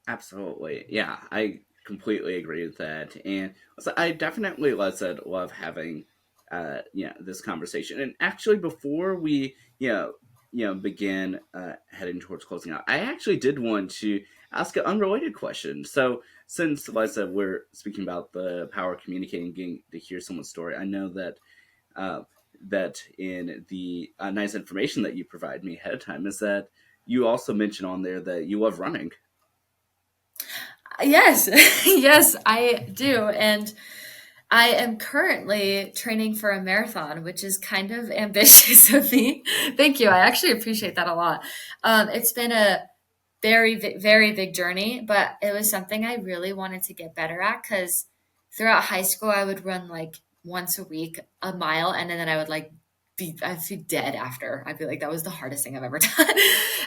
Speaker 1: Absolutely. Yeah, I completely agree with that. And so I definitely, like I said, love having this conversation. And actually before we, begin heading towards closing out, I actually did want to ask an unrelated question. So since, like I said, we're speaking about the power of communicating, getting to hear someone's story, I know that uh, that in the nice information that you provide me ahead of time is that you also mentioned on there that you love running.
Speaker 2: Yes, yes, I do. And I am currently training for a marathon, which is kind of ambitious of me. Thank you. I actually appreciate that a lot. It's been a very big journey, but it was something I really wanted to get better at because throughout high school, I would run like once a week a mile, and then I would like I'd be dead after. I'd be like, that was the hardest thing I've ever done.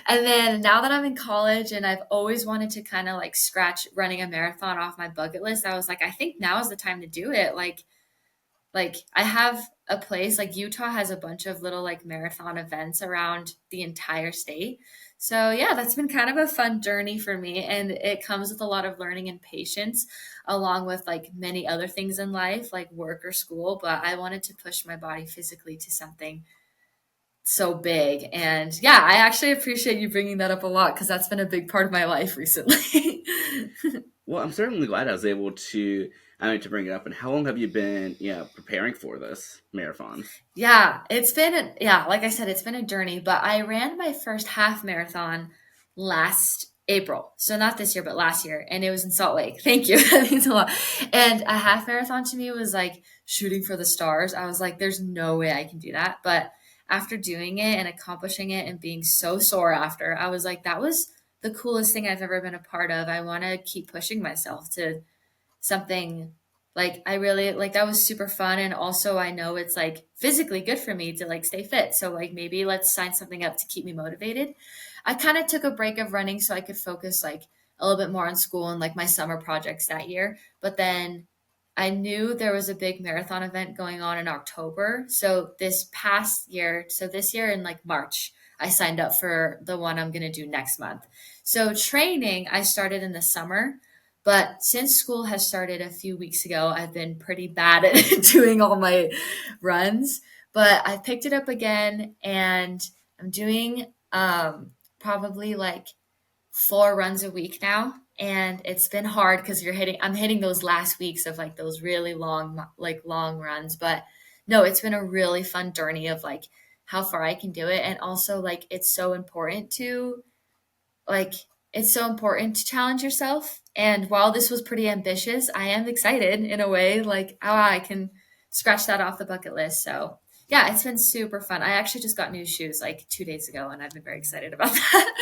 Speaker 2: And then now that I'm in college and I've always wanted to kind of like scratch running a marathon off my bucket list, I was like, I think now is the time to do it. Like I have a place like Utah has a bunch of little like marathon events around the entire state. So yeah, that's been kind of a fun journey for me and it comes with a lot of learning and patience along with like many other things in life like work or school, but I wanted to push my body physically to something so big. And yeah, I actually appreciate you bringing that up a lot because that's been a big part of my life recently.
Speaker 1: Well, I'm certainly glad I was able to to bring it up. And how long have you been preparing for this marathon?
Speaker 2: Yeah, yeah, like I said, it's been a journey, but I ran my first half marathon last April. So not this year, but last year. And it was in Salt Lake. Thank you. That means a lot. And a half marathon to me was like shooting for the stars. I was like, there's no way I can do that. But after doing it and accomplishing it and being so sore after, I was like, that was the coolest thing I've ever been a part of. I want to keep pushing myself to something like I really like that was super fun and also I know it's like physically good for me to like stay fit. So like maybe let's sign something up to keep me motivated. I kind of took a break of running so I could focus like a little bit more on school and like my summer projects that year. But then I knew there was a big marathon event going on in October. So this year in like March, I signed up for the one I'm going to do next month. So training, I started in the summer, but since school has started a few weeks ago, I've been pretty bad at doing all my runs. But I picked it up again and I'm doing probably like 4 runs a week now. And it's been hard because I'm hitting those last weeks of like those really long runs. But no, it's been a really fun journey of like how far I can do it. And also like like it's so important to challenge yourself. And while this was pretty ambitious, I am excited in a way, like, oh, I can scratch that off the bucket list. So yeah, it's been super fun. I actually just got new shoes like 2 days ago, and I've been very excited about that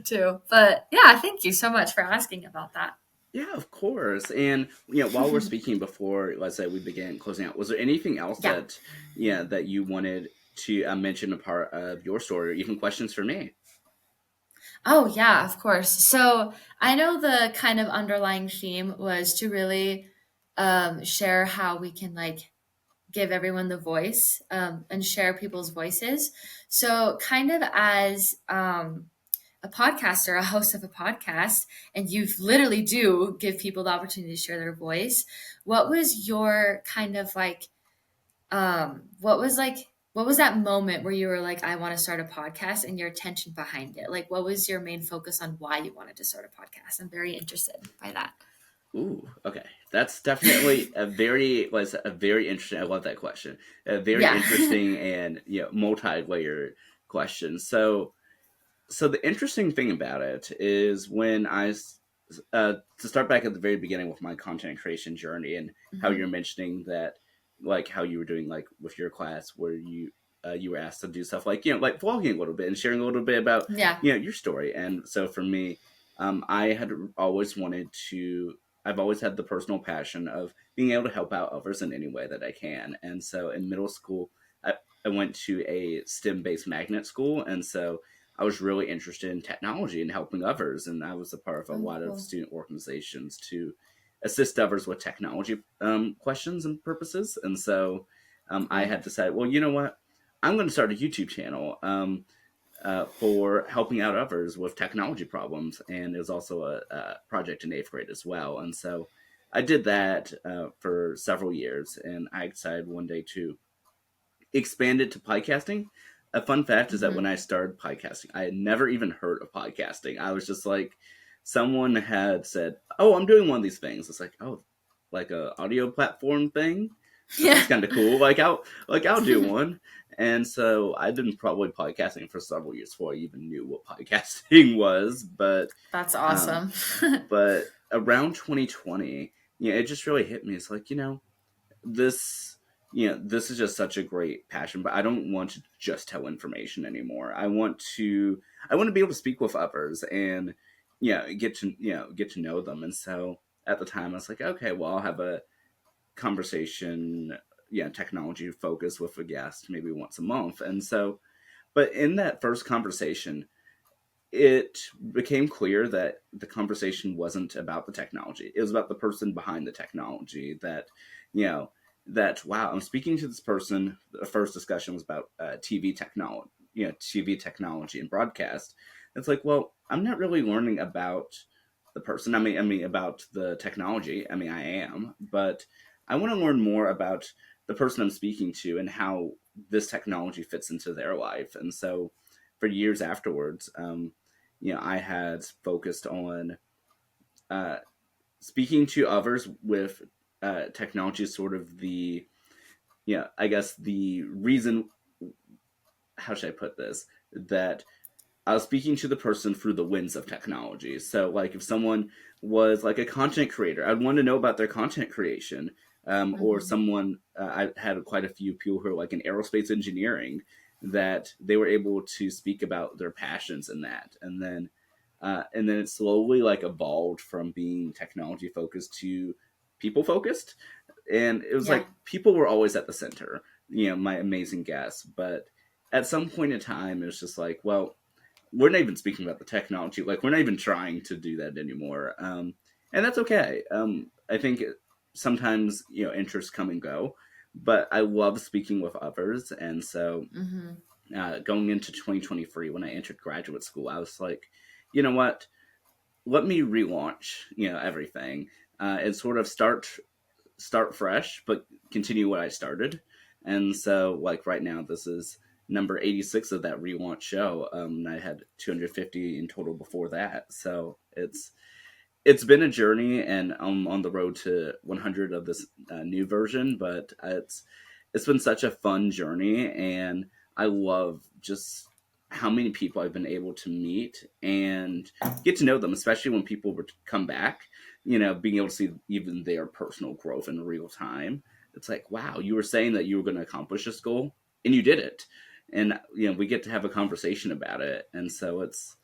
Speaker 2: too. But yeah, thank you so much for asking about that.
Speaker 1: Yeah, of course. And while we're speaking before, let's say we begin closing out, was there anything else
Speaker 2: Yeah.
Speaker 1: that that you wanted to mention a part of your story, or even questions for me?
Speaker 2: Oh, yeah, of course. So I know the kind of underlying theme was to really share how we can like give everyone the voice and share people's voices. So, kind of as a podcaster, a host of a podcast, and you literally do give people the opportunity to share their voice. What was your kind of like, what was like, what was that moment where you were like, I want to start a podcast, and your attention behind it? Like, what was your main focus on why you wanted to start a podcast? I'm very interested by that.
Speaker 1: Ooh, okay. That's definitely a very interesting. I love that question. A very
Speaker 2: Yeah.
Speaker 1: interesting and multi-layered question. So the interesting thing about it is when to start back at the very beginning with my content creation journey and how
Speaker 2: Hmm.
Speaker 1: you're mentioning that, like how you were doing like with your class where you were asked to do stuff like like vlogging a little bit and sharing a little bit about
Speaker 2: Yeah.
Speaker 1: your story. And so for me, I had always wanted to. I've always had the personal passion of being able to help out others in any way that I can. And so in middle school, I went to a STEM based magnet school, and so I was really interested in technology and helping others, and I was a part of a
Speaker 2: Oh,
Speaker 1: lot of
Speaker 2: cool.
Speaker 1: student organizations to assist others with technology questions and purposes. And so I
Speaker 2: Cool.
Speaker 1: had decided, well, you know what, I'm going to start a YouTube channel for helping out others with technology problems, and it was also a project in eighth grade as well. And so I did that for several years, and I decided one day to expanded to podcasting. A fun fact is that when
Speaker 2: Hmm.
Speaker 1: I started podcasting, I had never even heard of podcasting. I was just like, someone had said, "Oh, I'm doing one of these things." It's like, "Oh, like a audio platform thing." That
Speaker 2: Yeah.
Speaker 1: sounds kind of cool. I'll do one. And so I've been probably podcasting for several years before I even knew what podcasting was.
Speaker 2: That's
Speaker 1: Um,
Speaker 2: awesome.
Speaker 1: but around 2020, it just really hit me. It's like, this this is just such a great passion, but I don't want to just tell information anymore. I want to be able to speak with others and get to know them. And so at the time I was like, okay, well, I'll have a conversation, technology focus with a guest maybe once a month. And so, but in that first conversation, it became clear that the conversation wasn't about the technology. It was about the person behind the technology. You know, that wow, I'm speaking to this person. The first discussion was about TV technology, TV technology and broadcast. It's like, well, I'm not really learning about the person. I mean about the technology. I mean, I am, but I want to learn more about the person I'm speaking to and how this technology fits into their life. And so, for years afterwards, I had focused on uh, speaking to others with technology, is sort of I guess the reason, how should I put this, that I was speaking to the person through the lens of technology. So, like, if someone was like a content creator, I'd want to know about their content creation. Or
Speaker 2: Hmm.
Speaker 1: someone, I had quite a few people who are like in aerospace engineering that they were able to speak about their passions in that. And then it slowly like evolved from being technology focused to people focused. And it was
Speaker 2: Yeah.
Speaker 1: like people were always at the center, my amazing guests. But at some point in time, it was just like, well, we're not even speaking about the technology. Like, we're not even trying to do that anymore. And that's okay. I think sometimes, interests come and go, but I love speaking with others. And so
Speaker 2: Hmm.
Speaker 1: going into 2023, when I entered graduate school, I was like, you know what? Let me relaunch, everything and sort of start fresh, but continue what I started. And so, like right now, this is number 86 of that relaunch show. I had 250 in total before that, so it's been a journey, and I'm on the road to 100 of this new version. But it's been such a fun journey, and I love just how many people I've been able to meet and get to know them, especially when people come back. Being able to see even their personal growth in real time. It's like, wow, you were saying that you were going to accomplish this goal, and you did it. And we get to have a conversation about it, and so it's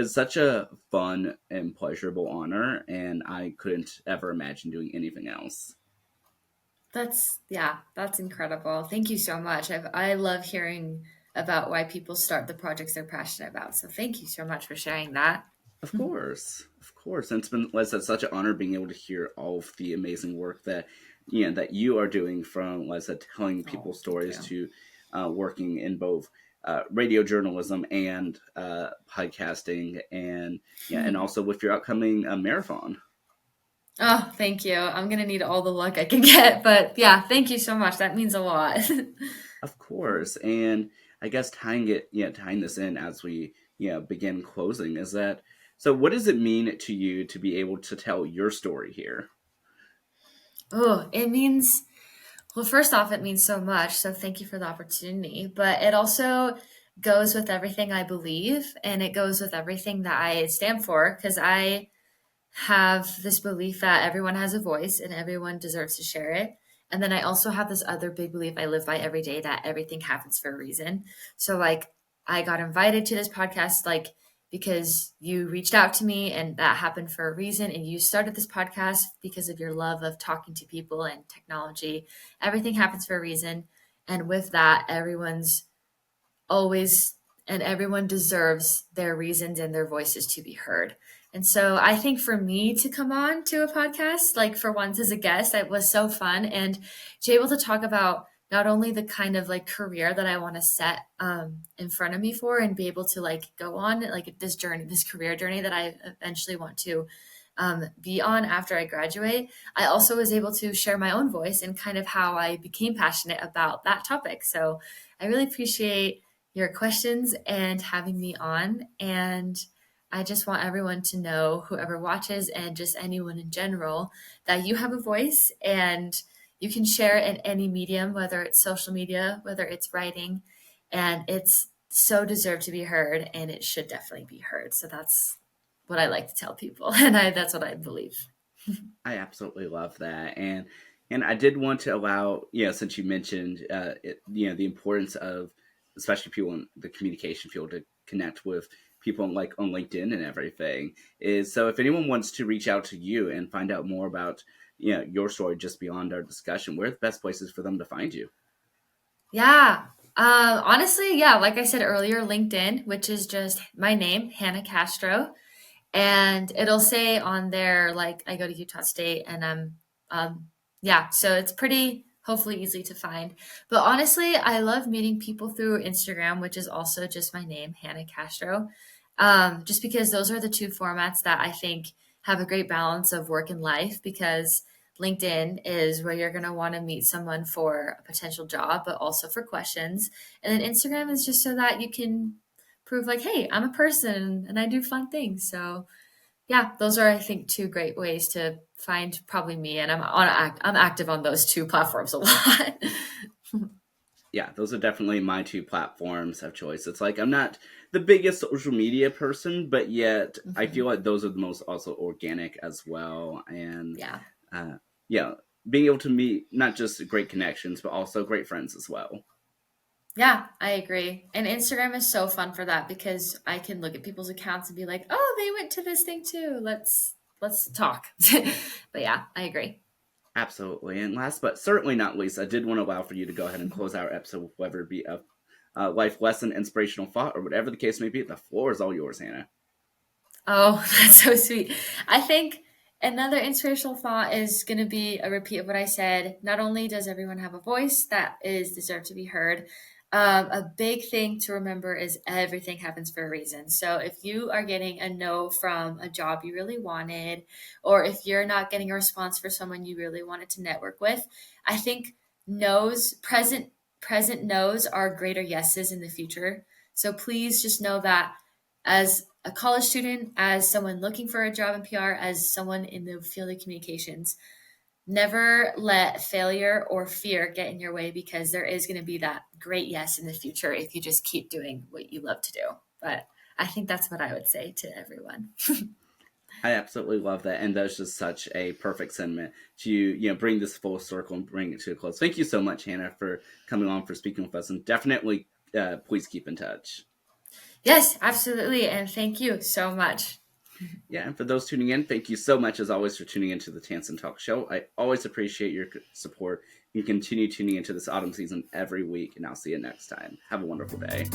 Speaker 1: such a fun and pleasurable honor, and I couldn't ever imagine doing anything else.
Speaker 2: That's incredible. Thank you so much. I love hearing about why people start the projects they're passionate about. So thank you so much for sharing that.
Speaker 1: Of course, of course, and it's been, like I said, such an honor being able to hear all of the amazing work that that you are doing, from, like I said, telling people
Speaker 2: Oh, thank
Speaker 1: stories
Speaker 2: you.
Speaker 1: to working in both radio journalism and podcasting, and and also with your upcoming marathon.
Speaker 2: Oh, thank you. I'm gonna need all the luck I can get, but yeah, thank you so much. That means a lot.
Speaker 1: Of course, and I guess tying this in as we begin closing is that. So, what does it mean to you to be able to tell your story here?
Speaker 2: Oh, it means, well, first off, it means so much. So thank you for the opportunity. But it also goes with everything I believe and it goes with everything that I stand for because I have this belief that everyone has a voice and everyone deserves to share it. And then I also have this other big belief I live by every day that everything happens for a reason. So, like, I got invited to this podcast, like, because you reached out to me and that happened for a reason. And you started this podcast because of your love of talking to people and technology. Everything happens for a reason. And with that, always and everyone deserves their reasons and their voices to be heard. And so I think for me to come on to a podcast, like for once as a guest, it was so fun and to be able to talk about not only the kind of like career that I want to set in front of me for and be able to like go on like this journey, this career journey that I eventually want to be on after I graduate. I also was able to share my own voice and kind of how I became passionate about that topic. So I really appreciate your questions and having me on. And I just want everyone to know, whoever watches and just anyone in general, that you have a voice and you can share in any medium, whether it's social media, whether it's writing, and it's so deserved to be heard and it should definitely be heard. So that's what I like to tell people. And that's what I believe.
Speaker 1: I absolutely love that, and I did want to allow, since you mentioned, the importance of especially people in the communication field to connect with people like on LinkedIn and everything. Is so if anyone wants to reach out to you and find out more about your story just beyond our discussion, where are the best places for them to find you?
Speaker 2: Yeah. Honestly, yeah, like I said earlier, LinkedIn, which is just my name, Hannah Castro. And it'll say on there like I go to Utah State and yeah, so it's pretty hopefully easy to find. But honestly, I love meeting people through Instagram, which is also just my name, Hannah Castro. Just because those are the two formats that I think have a great balance of work and life because LinkedIn is where you're going to want to meet someone for a potential job, but also for questions. And then Instagram is just so that you can prove like, hey, I'm a person and I do fun things. So yeah, those are I think two great ways to find probably me, and I'm active on those two platforms a lot.
Speaker 1: Yeah, those are definitely my two platforms of choice. It's like I'm not the biggest social media person, but yet I feel
Speaker 2: Mhm.
Speaker 1: like those are the most also organic as well. And
Speaker 2: Yeah.
Speaker 1: uh, yeah, being able to meet not just great connections, but also great friends as well.
Speaker 2: Yeah, I agree. And Instagram is so fun for that because I can look at people's accounts and be like, "Oh, they went to this thing too. Let's talk." But yeah, I agree.
Speaker 1: Absolutely. And last but certainly not least, I did want to allow for you to go ahead and close our episode with whether it be a life lesson, inspirational thought, or whatever the case may be. The floor is all yours, Hannah.
Speaker 2: Oh, that's so sweet. I think another inspirational thought is going to be a repeat of what I said. Not only does everyone have a voice that is deserved to be heard, a big thing to remember is everything happens for a reason. So if you are getting a no from a job you really wanted, or if you're not getting a response for someone you really wanted to network with, I think no's present no's are greater yeses in the future. So please just know that as a college student, as someone looking for a job in PR, as someone in the field of communications, never let failure or fear get in your way because there is going to be that great yes in the future if you just keep doing what you love to do. But I think that's what I would say to everyone.
Speaker 1: I absolutely love that, and that's just such a perfect sentiment to bring this full circle and bring it to a close. Thank you so much, Hannah, for coming on for speaking with us, and definitely please keep in touch.
Speaker 2: Yes, absolutely. And thank you so much.
Speaker 1: Yeah, and for those tuning in, thank you so much as always for tuning into the Tansson Talk show. I always appreciate your support and continue tuning into this autumn season every week, and I'll see you next time. Have a wonderful day.